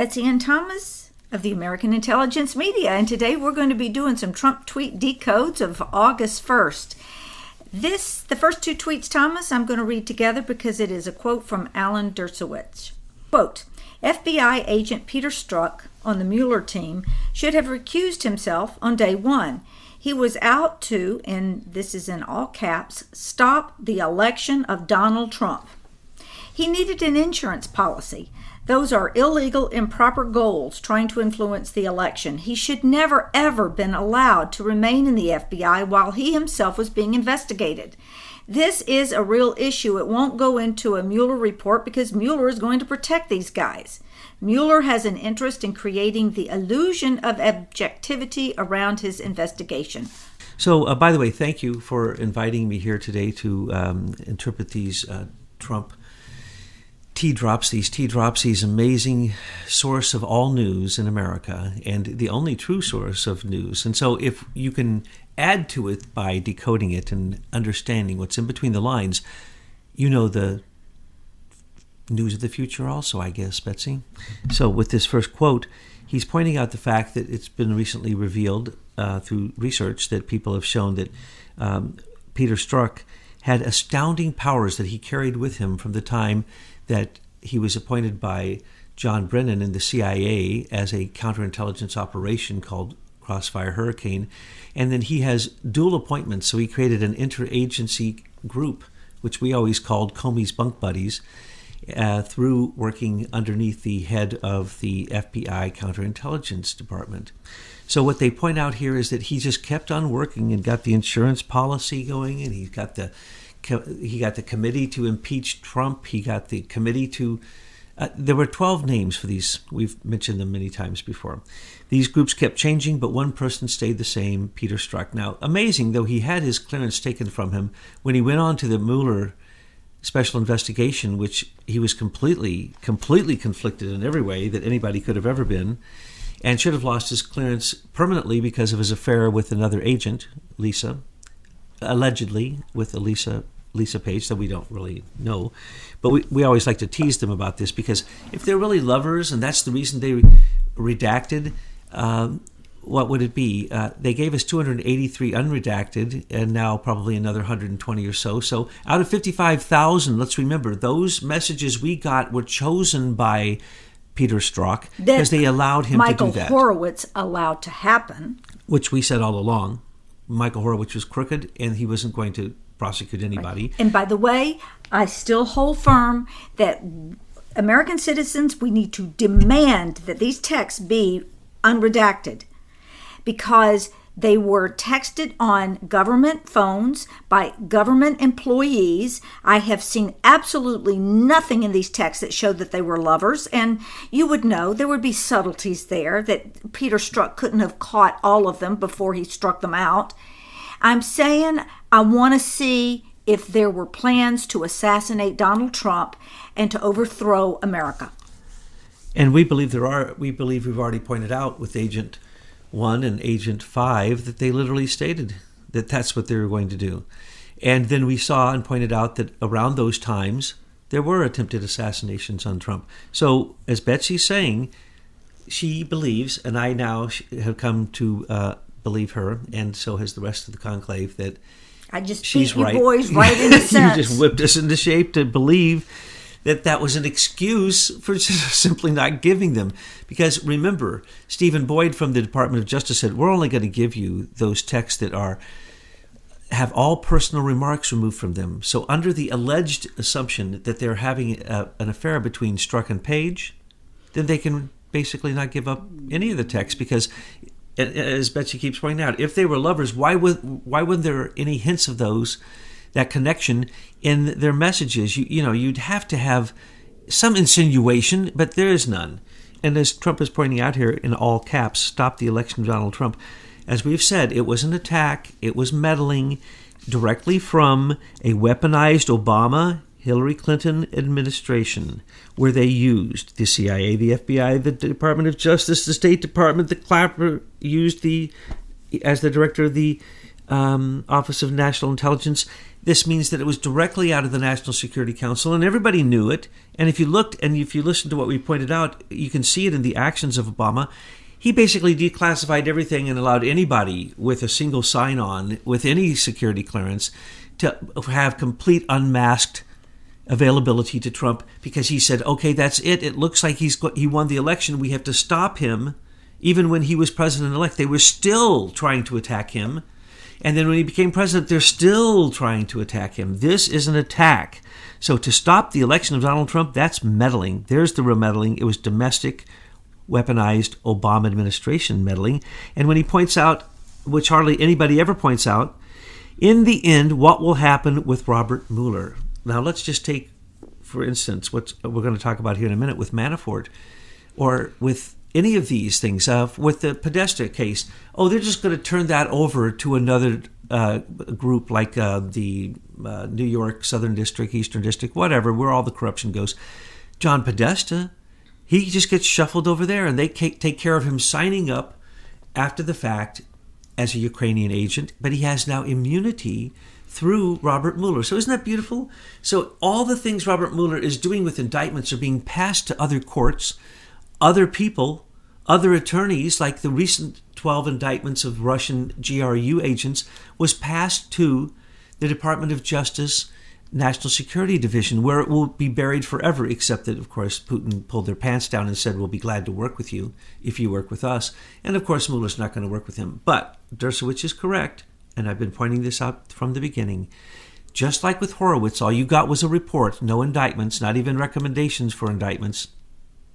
Betsy Ann Thomas of the American Intelligence Media, and today we're going to be doing some Trump tweet decodes of August 1st. The first two tweets, Thomas, I'm going to read together because it is a quote from Alan Dershowitz. Quote, FBI agent Peter Strzok on the Mueller team should have recused himself on day one. He was out to, and this is in all caps, stop the election of Donald Trump. He needed an insurance policy. Those are illegal, improper goals trying to influence the election. He should never, ever been allowed to remain in the FBI while he himself was being investigated. This is a real issue. It won't go into a Mueller report because Mueller is going to protect these guys. Mueller has an interest in creating the illusion of objectivity around his investigation. So, by the way, thank you for inviting me here today to interpret these Trump these amazing source of all news in America and the only true source of news. And so if you can add to it by decoding it and understanding what's in between the lines, you know the news of the future also, I guess, Betsy. So with this first quote, he's pointing out the fact that it's been recently revealed through research that people have shown that Peter Strzok had astounding powers that he carried with him from the time that he was appointed by John Brennan in the CIA as a counterintelligence operation called Crossfire Hurricane. And then he has dual appointments, so he created an interagency group, which we always called Comey's Bunk Buddies, through working underneath the head of the FBI counterintelligence department. So what they point out here is that he just kept on working and got the insurance policy going, and he got the committee to impeach Trump. He got the committee to... there were 12 names for these. We've mentioned them many times before. These groups kept changing, but one person stayed the same, Peter Strzok. Now, amazing, though, he had his clearance taken from him when he went on to the Mueller special investigation, which he was completely conflicted in every way that anybody could have ever been, and should have lost his clearance permanently because of his affair with another agent, Lisa, allegedly with Lisa Page, that we don't really know. But we always like to tease them about this because if they're really lovers and that's the reason they redacted, what would it be? They gave us 283 unredacted and now probably another 120 or so. So out of 55,000, let's remember, those messages we got were chosen by Peter Strzok because they allowed him to do that. Michael Horowitz allowed to happen. Which we said all along. Michael Horowitz was crooked and he wasn't going to prosecute anybody. Right. And by the way, I still hold firm that American citizens, we need to demand that these texts be unredacted because they were texted on government phones by government employees. I have seen absolutely nothing in these texts that showed that they were lovers, and you would know there would be subtleties there that Peter Strzok couldn't have caught all of them before he struck them out. I'm saying I want to see if there were plans to assassinate Donald Trump and to overthrow America. And we believe there are. We believe we've already pointed out with Agent 1 and Agent 5 that they literally stated that that's what they were going to do. And then we saw and pointed out that around those times, there were attempted assassinations on Trump. So as Betsy's saying, she believes, and I now have come to believe her, and so has the rest of the conclave, that I just she's beat right. You boys right in the sense. You just whipped us into shape to believe that was an excuse for just simply not giving them. Because remember, Stephen Boyd from the Department of Justice said, we're only going to give you those texts that have all personal remarks removed from them. So under the alleged assumption that they're having an affair between Strzok and Page, then they can basically not give up any of the texts because, as Betsy keeps pointing out, if they were lovers, why wouldn't there any hints of that connection in their messages? You'd have to have some insinuation, but there is none. And as Trump is pointing out here in all caps, stop the election of Donald Trump. As we've said, it was an attack. It was meddling directly from a weaponized Obama Hillary Clinton administration, where they used the CIA, the FBI, the Department of Justice, the State Department. The Clapper used as the director of the Office of National Intelligence. This means that it was directly out of the National Security Council, and everybody knew it. And if you looked and if you listened to what we pointed out, you can see it in the actions of Obama. He basically declassified everything and allowed anybody with a single sign-on, with any security clearance, to have complete unmasked availability to Trump, because he said, okay, that's it. It looks like he won the election. We have to stop him. Even when he was president-elect, they were still trying to attack him. And then when he became president, they're still trying to attack him. This is an attack. So to stop the election of Donald Trump, that's meddling. There's the real meddling. It was domestic, weaponized Obama administration meddling. And when he points out, which hardly anybody ever points out, in the end, what will happen with Robert Mueller? Now, let's just take, for instance, what we're going to talk about here in a minute with Manafort, or with any of these things, with the Podesta case. Oh, they're just going to turn that over to another group like the New York Southern District, Eastern District, whatever, where all the corruption goes. John Podesta, he just gets shuffled over there, and they take care of him signing up after the fact as a Ukrainian agent, but he has now immunity through Robert Mueller. So isn't that beautiful? So all the things Robert Mueller is doing with indictments are being passed to other courts, other people, other attorneys, like the recent 12 indictments of Russian GRU agents was passed to the Department of Justice National Security Division, where it will be buried forever, except that, of course, Putin pulled their pants down and said, we'll be glad to work with you if you work with us. And, of course, Mueller's not going to work with him. But Dershowitz is correct, and I've been pointing this out from the beginning. Just like with Horowitz, all you got was a report, no indictments, not even recommendations for indictments,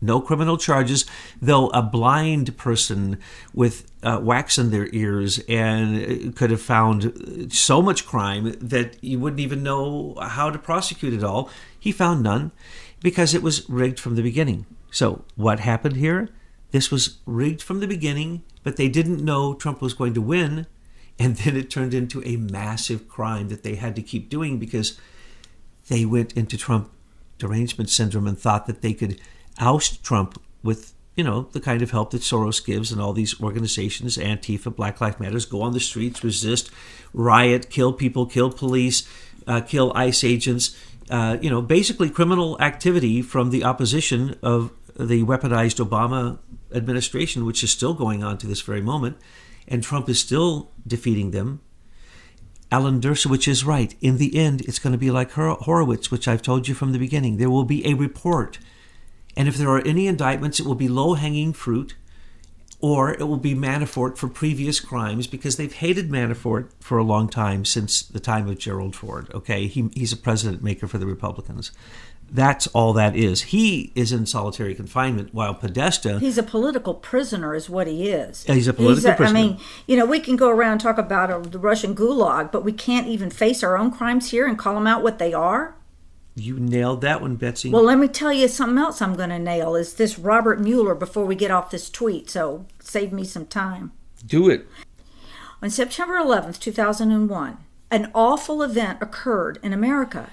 no criminal charges, though a blind person with wax in their ears and could have found so much crime that you wouldn't even know how to prosecute it all. He found none because it was rigged from the beginning. So what happened here? This was rigged from the beginning, but they didn't know Trump was going to win. And then it turned into a massive crime that they had to keep doing because they went into Trump derangement syndrome and thought that they could oust Trump with, the kind of help that Soros gives, and all these organizations, Antifa, Black Lives Matter, go on the streets, resist, riot, kill people, kill police, kill ICE agents, basically criminal activity from the opposition of the weaponized Obama administration, which is still going on to this very moment, and Trump is still defeating them. Alan Dershowitz is right. In the end, it's going to be like Horowitz, which I've told you from the beginning. There will be a report. And if there are any indictments, it will be low-hanging fruit, or it will be Manafort for previous crimes, because they've hated Manafort for a long time, since the time of Gerald Ford. Okay, he's a president maker for the Republicans. That's all that is. He is in solitary confinement, while Podesta... He's a political prisoner is what he is. He's a political prisoner. I mean, we can go around and talk about the Russian gulag, but we can't even face our own crimes here and call them out what they are? You nailed that one, Betsy. Well, let me tell you something else I'm going to nail is this Robert Mueller before we get off this tweet, so save me some time. Do it. On September 11th, 2001, an awful event occurred in America.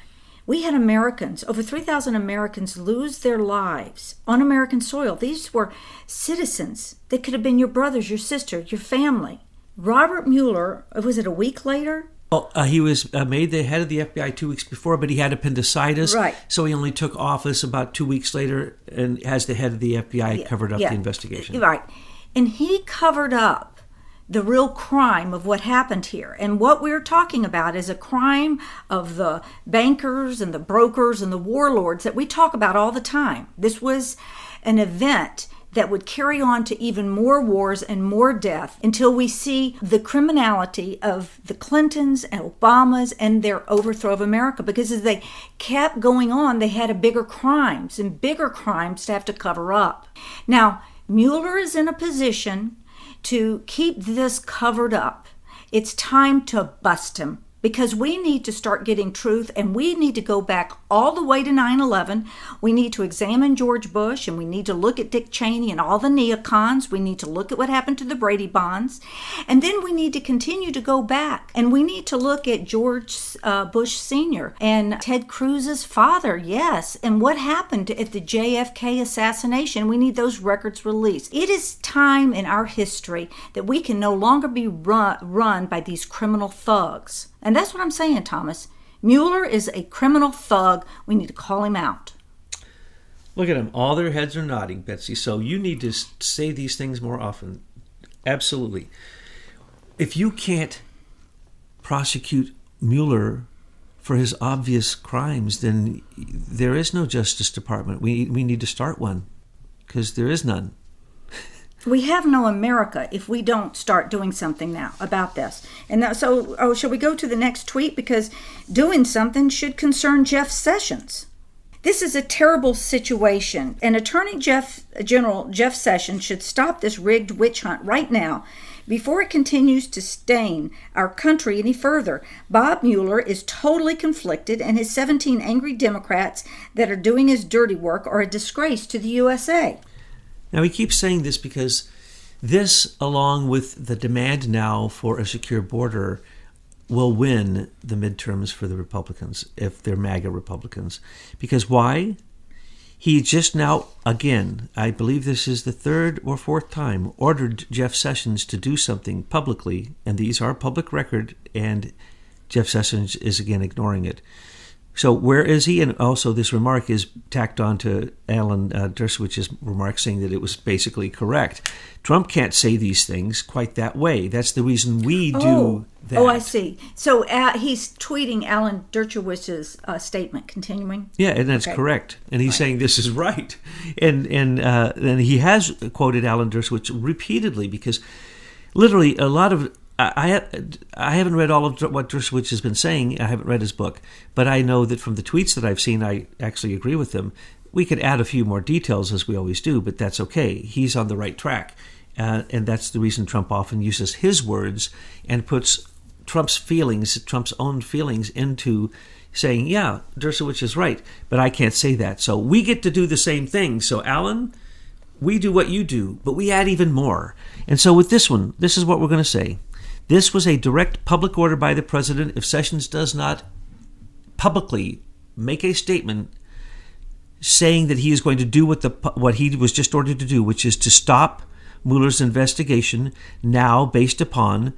We had Americans, over 3,000 Americans, lose their lives on American soil. These were citizens. They could have been your brothers, your sister, your family. Robert Mueller, was it a week later? Well, he was made the head of the FBI 2 weeks before, but he had appendicitis. Right. So he only took office about 2 weeks later, and as the head of the FBI covered up the investigation. Right. And he covered up the real crime of what happened here. And what we're talking about is a crime of the bankers and the brokers and the warlords that we talk about all the time. This was an event that would carry on to even more wars and more death until we see the criminality of the Clintons and Obamas and their overthrow of America. Because as they kept going on, they had bigger crimes to have to cover up. Now, Mueller is in a position to keep this covered up. It's time to bust him, because we need to start getting truth, and we need to go back all the way to 9/11. We need to examine George Bush, and we need to look at Dick Cheney and all the neocons. We need to look at what happened to the Brady bonds. And then we need to continue to go back, and we need to look at George Bush Sr. and Ted Cruz's father, yes, and what happened at the JFK assassination. We need those records released. It is time in our history that we can no longer be run by these criminal thugs. And that's what I'm saying, Thomas. Mueller is a criminal thug. We need to call him out. Look at them. All their heads are nodding, Betsy. So you need to say these things more often. Absolutely. If you can't prosecute Mueller for his obvious crimes, then there is no Justice Department. We need to start one, because there is none. We have no America if we don't start doing something now about this. And so, shall we go to the next tweet? Because doing something should concern Jeff Sessions. This is a terrible situation, and Attorney General Jeff Sessions should stop this rigged witch hunt right now before it continues to stain our country any further. Bob Mueller is totally conflicted, and his 17 angry Democrats that are doing his dirty work are a disgrace to the USA. Now, he keeps saying this because this, along with the demand now for a secure border, will win the midterms for the Republicans, if they're MAGA Republicans. Because why? He just now, again, I believe this is the third or fourth time, ordered Jeff Sessions to do something publicly, and these are public record, and Jeff Sessions is again ignoring it. So where is he? And also this remark is tacked on to Alan Dershowitz's remark, saying that it was basically correct. Trump can't say these things quite that way. That's the reason we do that. Oh, I see. So he's tweeting Alan Dershowitz's statement. Continuing? Yeah, and that's correct. And he's saying this is right. And he has quoted Alan Dershowitz repeatedly, because literally a lot of... I haven't read all of what Dershowitz has been saying. I haven't read his book. But I know that from the tweets that I've seen, I actually agree with him. We could add a few more details, as we always do, but that's okay. He's on the right track. And that's the reason Trump often uses his words and puts Trump's own feelings into saying, yeah, Dershowitz is right, but I can't say that. So we get to do the same thing. So, Alan, we do what you do, but we add even more. And so with this one, this is what we're going to say. This was a direct public order by the president. If Sessions does not publicly make a statement saying that he is going to do what he was just ordered to do, which is to stop Mueller's investigation now based upon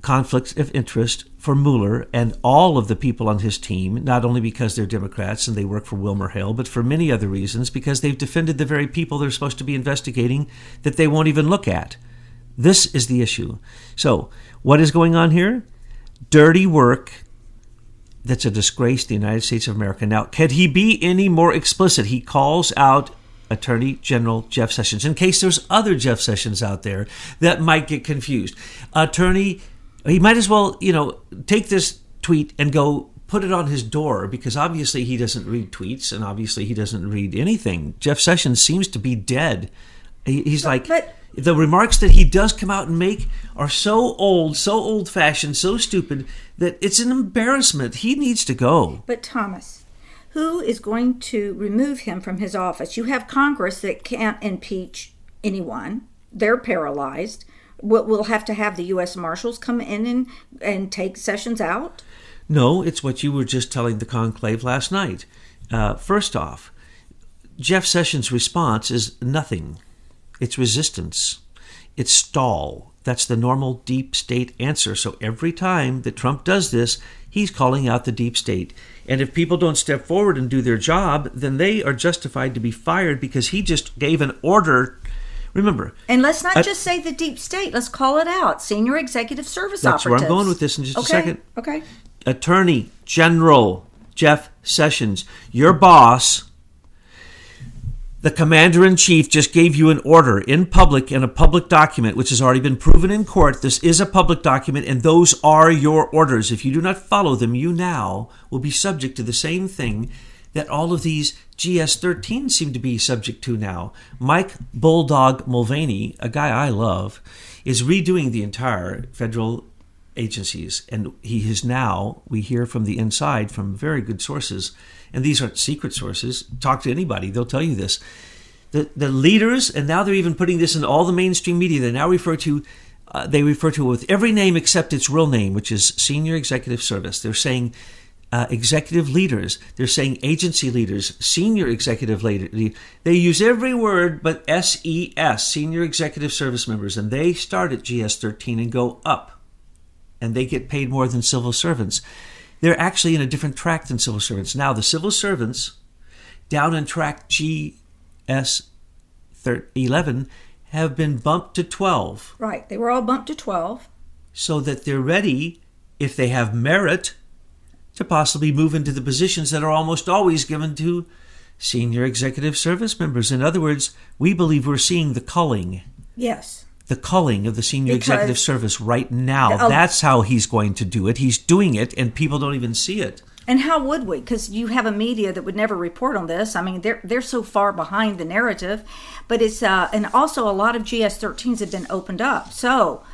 conflicts of interest for Mueller and all of the people on his team, not only because they're Democrats and they work for WilmerHale, but for many other reasons, because they've defended the very people they're supposed to be investigating that they won't even look at. This is the issue. So, what is going on here? Dirty work that's a disgrace to the United States of America. Now, can he be any more explicit? He calls out Attorney General Jeff Sessions, in case there's other Jeff Sessions out there that might get confused. He might as well, take this tweet and go put it on his door, because obviously he doesn't read tweets and obviously he doesn't read anything. Jeff Sessions seems to be dead. He's like... The remarks that he does come out and make are so old-fashioned, so stupid, that it's an embarrassment. He needs to go. But Thomas, who is going to remove him from his office? You have Congress that can't impeach anyone. They're paralyzed. We'll have to have the U.S. Marshals come in and take Sessions out? No, it's what you were just telling the conclave last night. First off, Jeff Sessions' response is nothing. It's resistance. It's stall. That's the normal deep state answer. So every time that Trump does this, he's calling out the deep state. And if people don't step forward and do their job, then they are justified to be fired, because he just gave an order. Remember. And let's not just say the deep state. Let's call it out. Senior Executive Service Operatives. That's where I'm going with this in just a second. Okay. Attorney General Jeff Sessions, your boss... The commander-in-chief just gave you an order in public, in a public document, which has already been proven in court. This is a public document, and those are your orders. If you do not follow them, you now will be subject to the same thing that all of these GS-13 seem to be subject to now. Mike Bulldog Mulvaney, a guy I love, is redoing the entire federal agencies. And he is now, we hear from the inside, from very good sources, and these aren't secret sources. Talk to anybody, they'll tell you this. The leaders, and now they're even putting this in all the mainstream media, they now refer to it with every name except its real name, which is Senior Executive Service. They're saying executive leaders. They're saying agency leaders, senior executive leaders. They use every word but SES, Senior Executive Service members, and they start at GS-13 and go up, and they get paid more than civil servants. They're actually in a different track than civil servants. Now, the civil servants down in track GS 11 have been bumped to 12. Right. They were all bumped to 12. So that they're ready, if they have merit, to possibly move into the positions that are almost always given to senior executive service members. In other words, we believe we're seeing the culling. Yes. The culling of the senior executive service right now. That's how he's going to do it. He's doing it, and people don't even see it. And how would we? Because you have a media that would never report on this. I mean, they're so far behind the narrative. But it's and also a lot of GS-13s have been opened up. So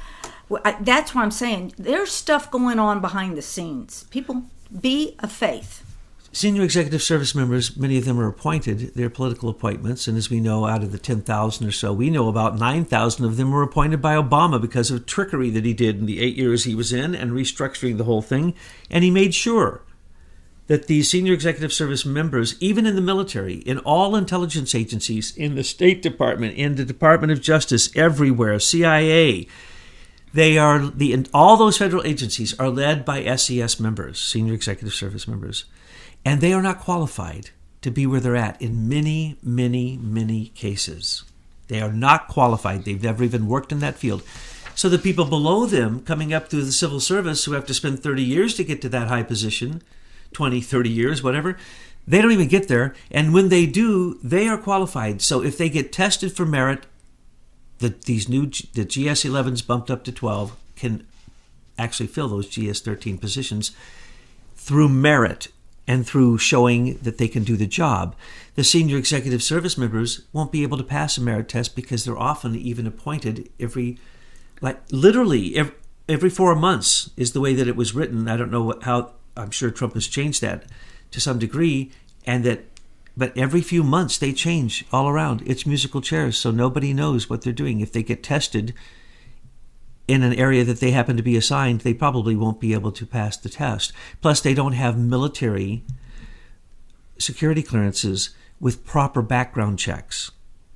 that's why I'm saying there's stuff going on behind the scenes. People, be of faith. Senior executive service members, many of them are appointed. They're political appointments. And as we know, out of the 10,000 or so, we know about 9,000 of them were appointed by Obama because of trickery that he did in the 8 years he was in and restructuring the whole thing. And he made sure that these senior executive service members, even in the military, in all intelligence agencies, in the State Department, in the Department of Justice, everywhere, CIA, all those federal agencies are led by SES members, senior executive service members. And they are not qualified to be where they're at in many, many, many cases. They are not qualified. They've never even worked in that field. So the people below them coming up through the civil service who have to spend 30 years to get to that high position, 20, 30 years, whatever, they don't even get there. And when they do, they are qualified. So if they get tested for merit, the GS-11s bumped up to 12 can actually fill those GS-13 positions through merit and through showing that they can do the job. The senior executive service members won't be able to pass a merit test because they're often even appointed every 4 months is the way that it was written. I don't know how. I'm sure Trump has changed that to some degree, but every few months they change all around. It's musical chairs, so nobody knows what they're doing. If they get tested in an area that they happen to be assigned, they probably won't be able to pass the test. Plus, they don't have military security clearances with proper background checks.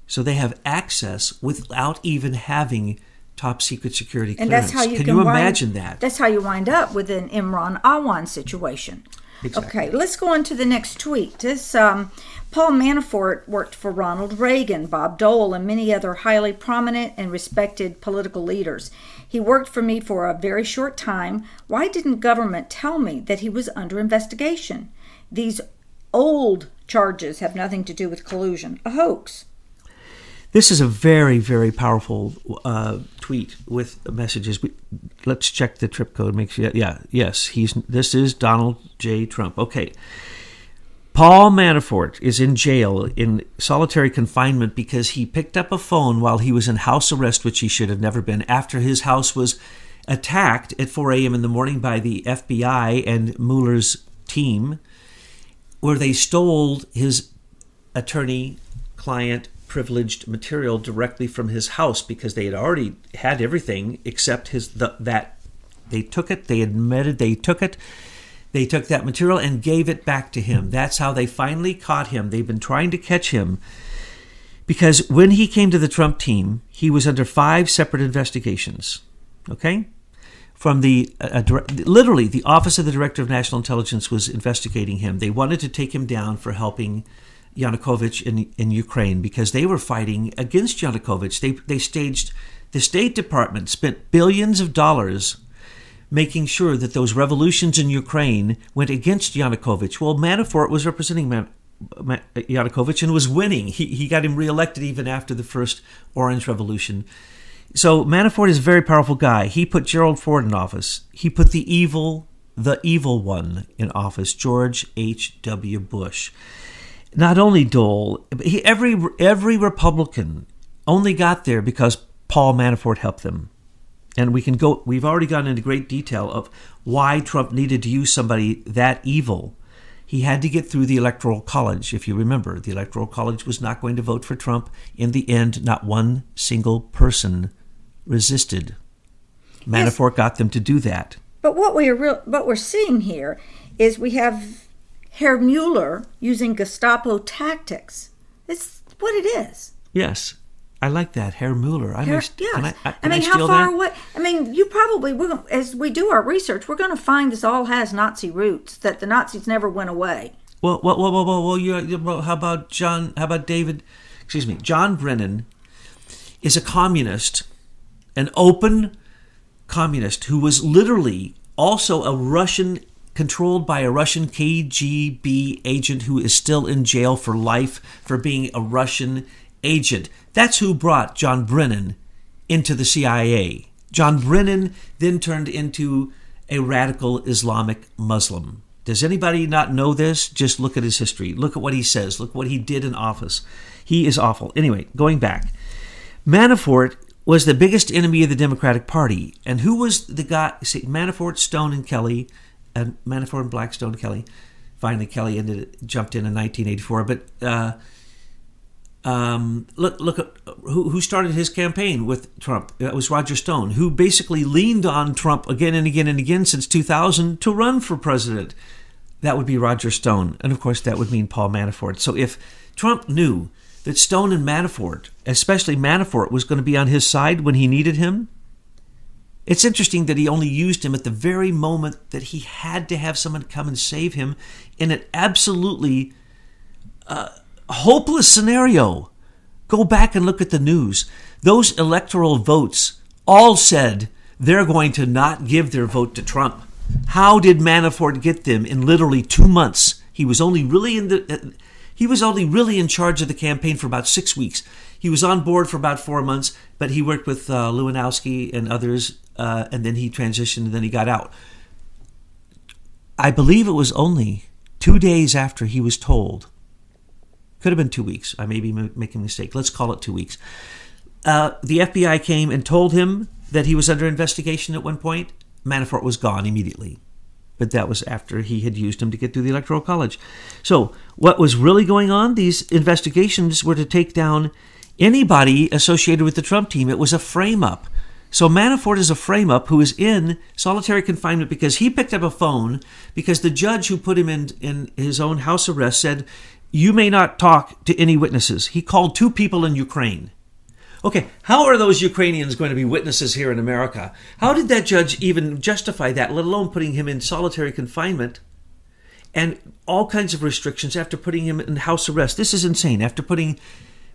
So they have access without even having top secret security clearance. And that's how Can you imagine that? That's how you wind up with an Imran Awan situation. Exactly. Okay, let's go on to the next tweet. This Paul Manafort worked for Ronald Reagan, Bob Dole, and many other highly prominent and respected political leaders. He worked for me for a very short time. Why didn't government tell me that he was under investigation? These old charges have nothing to do with collusion. A hoax. This is a very, very powerful tweet with messages. Let's check the trip code. Make sure. Yes. This is Donald J. Trump. Okay. Paul Manafort is in jail in solitary confinement because he picked up a phone while he was in house arrest, which he should have never been, after his house was attacked at 4 a.m. in the morning by the FBI and Mueller's team, where they stole his attorney-client privileged material directly from his house because they had already had everything except that they took it. They admitted they took it. They took that material and gave it back to him. That's how they finally caught him. They've been trying to catch him because when he came to the Trump team, he was under 5 separate investigations. Okay? From literally, the Office of the Director of National Intelligence was investigating him. They wanted to take him down for helping Yanukovych in Ukraine because they were fighting against Yanukovych. They staged, the State Department spent billions of dollars making sure that those revolutions in Ukraine went against Yanukovych. Well, Manafort was representing Yanukovych and was winning. He got him reelected even after the first Orange Revolution. So Manafort is a very powerful guy. He put Gerald Ford in office. He put the evil one in office, George H.W. Bush. Not only Dole, every Republican only got there because Paul Manafort helped them. And we've already gone into great detail of why Trump needed to use somebody that evil. He had to get through the Electoral College. If you remember, the Electoral College was not going to vote for Trump. In the end, not one single person resisted. Manafort got them to do that. But what we're seeing here is we have Herr Mueller using Gestapo tactics. It's what it is. Yes. I like that, Herr Mueller. Yes. Can I mean, I how steal far that? away? I mean, as we do our research, we're going to find this all has Nazi roots, that the Nazis never went away. Well, how about John Brennan is a communist, an open communist who was literally also a Russian, controlled by a Russian KGB agent who is still in jail for life for being a Russian agent. That's who brought John Brennan into the CIA. John Brennan then turned into a radical Islamic Muslim. Does anybody not know this? Just look at his history. Look at what he says. Look what he did in office. He is awful. Anyway, going back. Manafort was the biggest enemy of the Democratic Party. And who was the guy? See, Manafort, Stone, and Kelly. And Manafort and Blackstone, Kelly. Finally, Kelly jumped in 1984. But look at who started his campaign with Trump. It was Roger Stone, who basically leaned on Trump again and again and again since 2000 to run for president. That would be Roger Stone. And of course, that would mean Paul Manafort. So if Trump knew that Stone and Manafort, especially Manafort, was going to be on his side when he needed him, it's interesting that he only used him at the very moment that he had to have someone come and save him in an absolutely hopeless scenario. Go back and look at the news. Those electoral votes all said they're going to not give their vote to Trump. How did Manafort get them in literally 2 months? He was only really in charge of the campaign for about 6 weeks. He was on board for about 4 months, but he worked with Lewandowski and others, and then he transitioned, and then he got out. I believe it was only 2 days after he was told. Could have been 2 weeks. I may be making a mistake. Let's call it 2 weeks. The FBI came and told him that he was under investigation at one point. Manafort was gone immediately. But that was after he had used him to get through the Electoral College. So what was really going on? These investigations were to take down anybody associated with the Trump team. It was a frame-up. So Manafort is a frame-up who is in solitary confinement because he picked up a phone because the judge who put him in his own house arrest said, "You may not talk to any witnesses." He called 2 people in Ukraine. Okay, how are those Ukrainians going to be witnesses here in America? How did that judge even justify that, let alone putting him in solitary confinement and all kinds of restrictions after putting him in house arrest? This is insane. After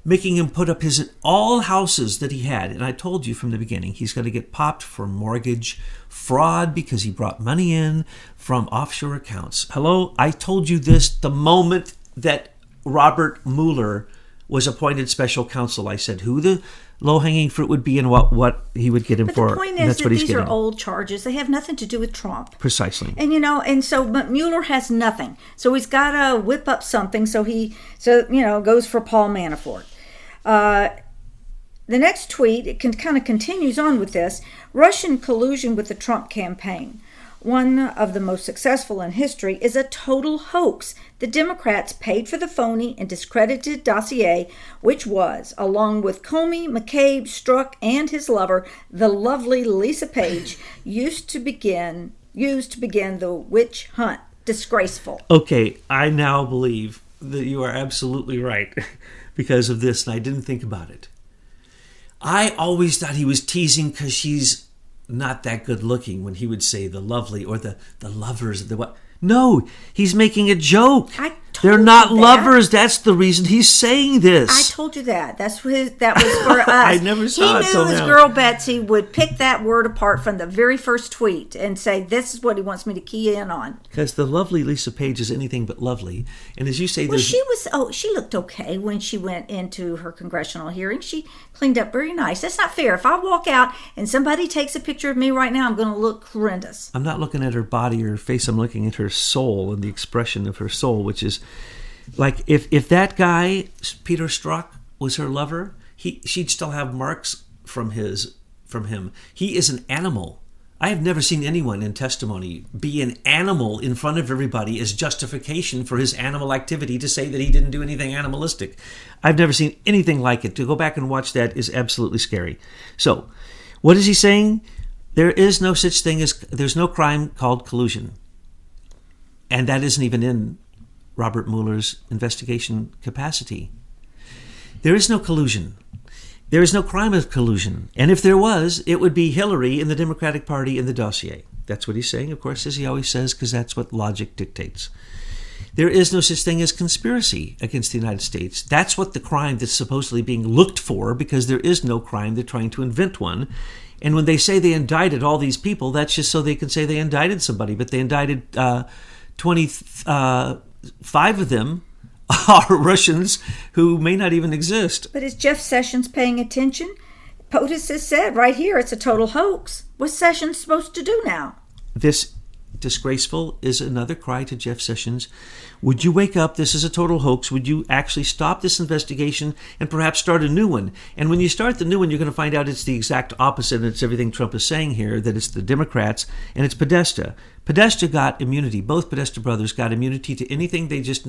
making him put up his all houses that he had. And I told you from the beginning, he's going to get popped for mortgage fraud because he brought money in from offshore accounts. Hello? I told you this the moment that Robert Mueller was appointed special counsel. I said who the low-hanging fruit would be and what he would get him for. But the point is that these are old charges. They have nothing to do with Trump. Precisely. And but Mueller has nothing. So he's got to whip up something. So goes for Paul Manafort. The next tweet, it kind of continues on with this. Russian collusion with the Trump campaign. One of the most successful in history is a total hoax. The Democrats paid for the phony and discredited dossier, which was, along with Comey, McCabe, Strzok, and his lover, the lovely Lisa Page, used to begin the witch hunt. Disgraceful. Okay, I now believe that you are absolutely right because of this, and I didn't think about it. I always thought he was teasing because she's not that good looking when he would say the lovely or the lovers of the what. No, he's making a joke. They're not lovers. That's the reason he's saying this. I told you that. That was for us. I never saw it till now. He knew his girl Betsy would pick that word apart from the very first tweet and say, "This is what he wants me to key in on." Because the lovely Lisa Page is anything but lovely, and as you say, she looked okay when she went into her congressional hearing. She cleaned up very nice. That's not fair. If I walk out and somebody takes a picture of me right now, I'm going to look horrendous. I'm not looking at her body or face. I'm looking at her soul and the expression of her soul, which is like if that guy Peter Strzok was her lover, she'd still have marks from him. He is an animal. I have never seen anyone in testimony be an animal in front of everybody as justification for his animal activity to say that he didn't do anything animalistic. I've never seen anything like it. To go back and watch that is absolutely scary. So, what is he saying? There is no such thing there's no crime called collusion. And that isn't even in Robert Mueller's investigation capacity. There is no collusion. There is no crime of collusion. And if there was, it would be Hillary and the Democratic Party in the dossier. That's what he's saying, of course, as he always says, because that's what logic dictates. There is no such thing as conspiracy against the United States. That's what the crime that's supposedly being looked for, because there is no crime. They're trying to invent one. And when they say they indicted all these people, that's just so they can say they indicted somebody. But they indicted 25 of them are Russians who may not even exist. But is Jeff Sessions paying attention? POTUS has said right here it's a total hoax. What's Sessions supposed to do now? This disgraceful is another cry to Jeff Sessions. Would you wake up? This is a total hoax. Would you actually stop this investigation and perhaps start a new one? And when you start the new one, you're going to find out it's the exact opposite, and it's everything Trump is saying here, that it's the Democrats and it's Podesta. Podesta got immunity. Both Podesta brothers got immunity to anything they just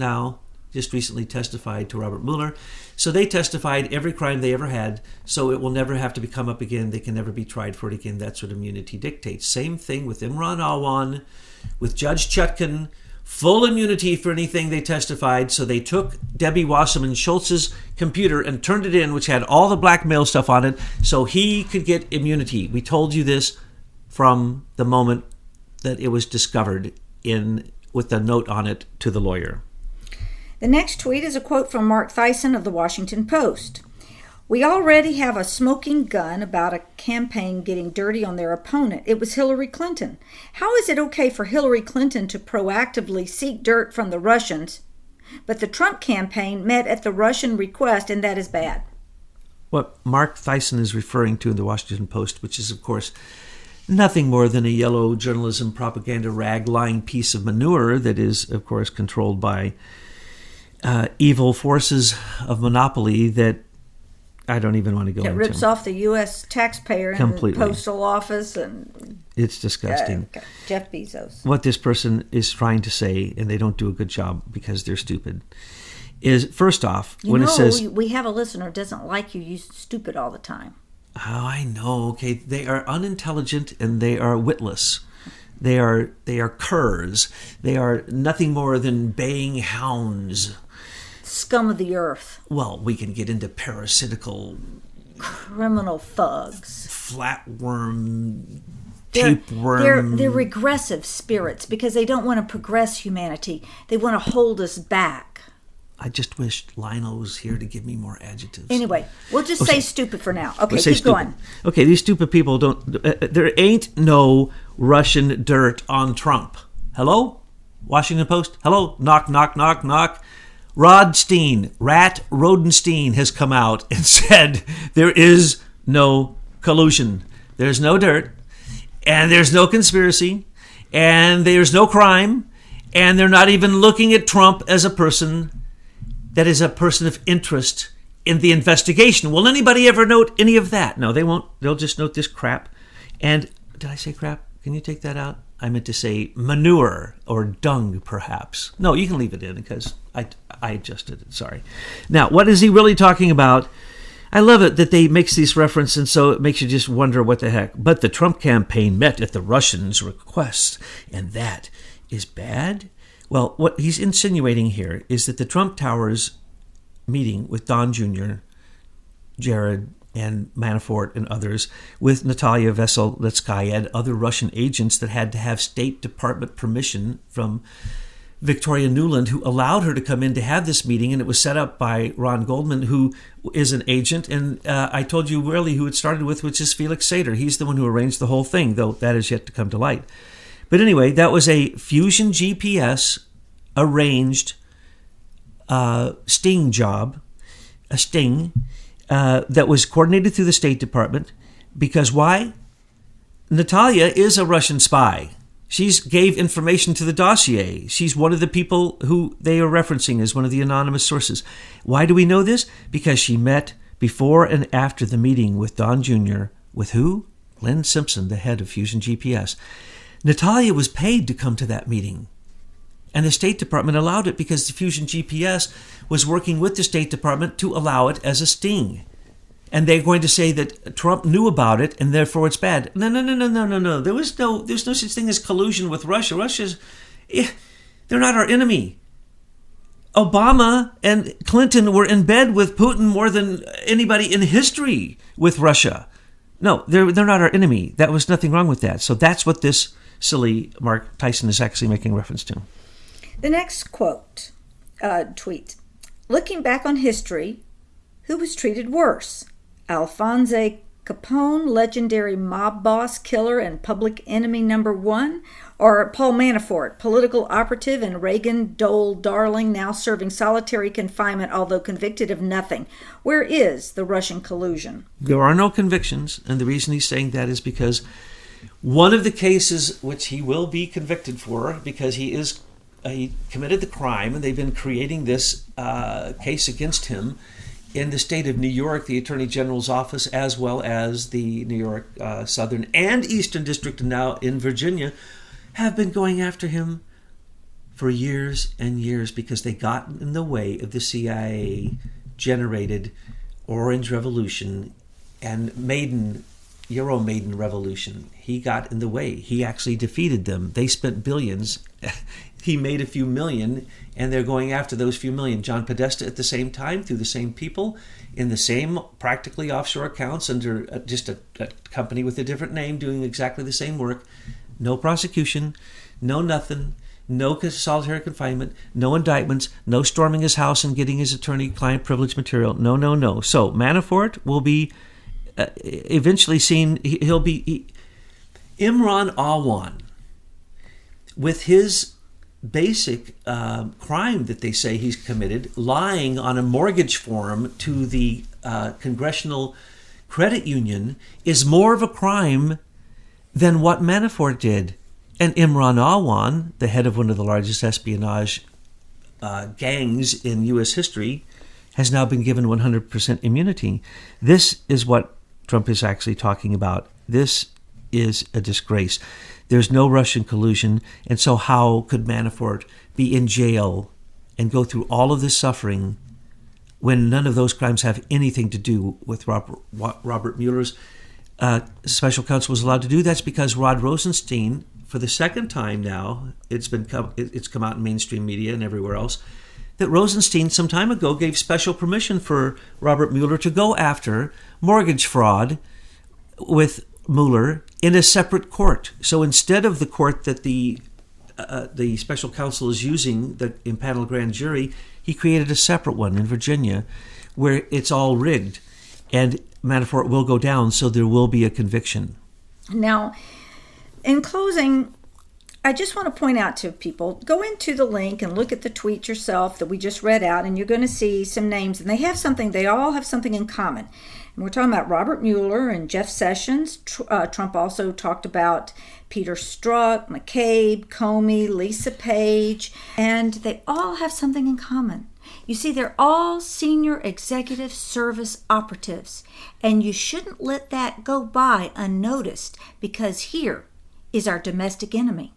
recently testified to Robert Mueller. So they testified every crime they ever had, so it will never have to come up again. They can never be tried for it again. That's what immunity dictates. Same thing with Imran Awan, with Judge Chutkan, full immunity for anything they testified. So they took Debbie Wasserman Schultz's computer and turned it in, which had all the blackmail stuff on it, so he could get immunity. We told you this from the moment that it was discovered with a note on it to the lawyer. The next tweet is a quote from Mark Thyssen of the Washington Post. We already have a smoking gun about a campaign getting dirty on their opponent. It was Hillary Clinton. How is it okay for Hillary Clinton to proactively seek dirt from the Russians, but the Trump campaign met at the Russian request, and that is bad? What Mark Thyssen is referring to in the Washington Post, which is, of course, nothing more than a yellow journalism propaganda rag-lying piece of manure that is, of course, controlled by evil forces of monopoly that I don't even want to go into. It rips off the U.S. taxpayer Completely. And the postal office and it's disgusting. Jeff Bezos. What this person is trying to say, and they don't do a good job because they're stupid, is first off, when it says we have a listener who doesn't like you stupid all the time. Oh, I know. Okay, they are unintelligent and they are witless. They are curs. They are nothing more than baying hounds. Scum of the earth. Well, we can get into parasitical, criminal thugs, flatworm, tapeworm. They're regressive spirits because they don't want to progress humanity. They want to hold us back. I just wish Lionel was here to give me more adjectives. Anyway, we'll just say stupid for now. Okay, keep stupid. Going. Okay, these stupid people don't... there ain't no Russian dirt on Trump. Hello? Washington Post? Hello? Knock, knock, knock, knock. Rat Rodenstein has come out and said there is no collusion. There's no dirt, and there's no conspiracy, and there's no crime, and they're not even looking at Trump as a person that is a person of interest in the investigation. Will anybody ever note any of that? No, they won't. They'll just note this crap. And did I say crap? Can you take that out? I meant to say manure or dung, perhaps. No, you can leave it in because I adjusted it. Sorry. Now, what is he really talking about? I love it that they makes these references, and so it makes you just wonder what the heck. But the Trump campaign met at the Russians' request, and that is bad. Well, what he's insinuating here is that the Trump Towers meeting with Don Jr., Jared, and Manafort and others, with Natalia Veselnitskaya and other Russian agents that had to have State Department permission from Victoria Nuland, who allowed her to come in to have this meeting, and it was set up by Ron Goldman, who is an agent, and I told you really who it started with, which is Felix Sater. He's the one who arranged the whole thing, though that is yet to come to light. But anyway, that was a Fusion GPS arranged sting job, a sting, that was coordinated through the State Department. Because why? Natalia is a Russian spy. She gave information to the dossier. She's one of the people who they are referencing as one of the anonymous sources. Why do we know this? Because she met before and after the meeting with Don Jr. with who? Glenn Simpson, the head of Fusion GPS. Natalia was paid to come to that meeting. And the State Department allowed it because the Fusion GPS was working with the State Department to allow it as a sting. And they're going to say that Trump knew about it and therefore it's bad. No. There's no such thing as collusion with Russia. They're not our enemy. Obama and Clinton were in bed with Putin more than anybody in history with Russia. No, they're not our enemy. That was nothing wrong with that. So that's what this silly Mark Tyson is actually making reference to. The next tweet. Looking back on history, who was treated worse? Alphonse Capone, legendary mob boss, killer, and public enemy number one? Or Paul Manafort, political operative and Reagan Dole darling, now serving solitary confinement, although convicted of nothing? Where is the Russian collusion? There are no convictions, and the reason he's saying that is because one of the cases which he will be convicted for, because he committed the crime, and they've been creating this case against him in the state of New York, the Attorney General's office, as well as the New York Southern and Eastern District, and now in Virginia, have been going after him for years and years because they got in the way of the CIA-generated Orange Revolution and Euromaidan Revolution. He got in the way. He actually defeated them. They spent billions. He made a few million, and they're going after those few million. John Podesta at the same time, through the same people, in the same practically offshore accounts under just a company with a different name doing exactly the same work. No prosecution, no nothing, no solitary confinement, no indictments, no storming his house and getting his attorney-client privilege material. No. So Manafort will be eventually seen. He'll be Imran Awan, with his basic crime that they say he's committed, lying on a mortgage form to the Congressional Credit Union, is more of a crime than what Manafort did. And Imran Awan, the head of one of the largest espionage gangs in U.S. history, has now been given 100% immunity. This is what Trump is actually talking about. This is a disgrace. There's no Russian collusion, and so how could Manafort be in jail and go through all of this suffering when none of those crimes have anything to do with Robert Mueller's special counsel was allowed to do? That's because Rod Rosenstein, for the second time now, it's come out in mainstream media and everywhere else, that Rosenstein some time ago gave special permission for Robert Mueller to go after mortgage fraud with Mueller in a separate court. So instead of the court that the special counsel is using, the impaneled grand jury, he created a separate one in Virginia where it's all rigged. And Manafort will go down, so there will be a conviction. Now, in closing, I just want to point out to people, go into the link and look at the tweet yourself that we just read out, and you're going to see some names, and they all have something in common. And we're talking about Robert Mueller and Jeff Sessions. Trump also talked about Peter Strzok, McCabe, Comey, Lisa Page, and they all have something in common. You see, they're all senior executive service operatives, and you shouldn't let that go by unnoticed, because here is our domestic enemy.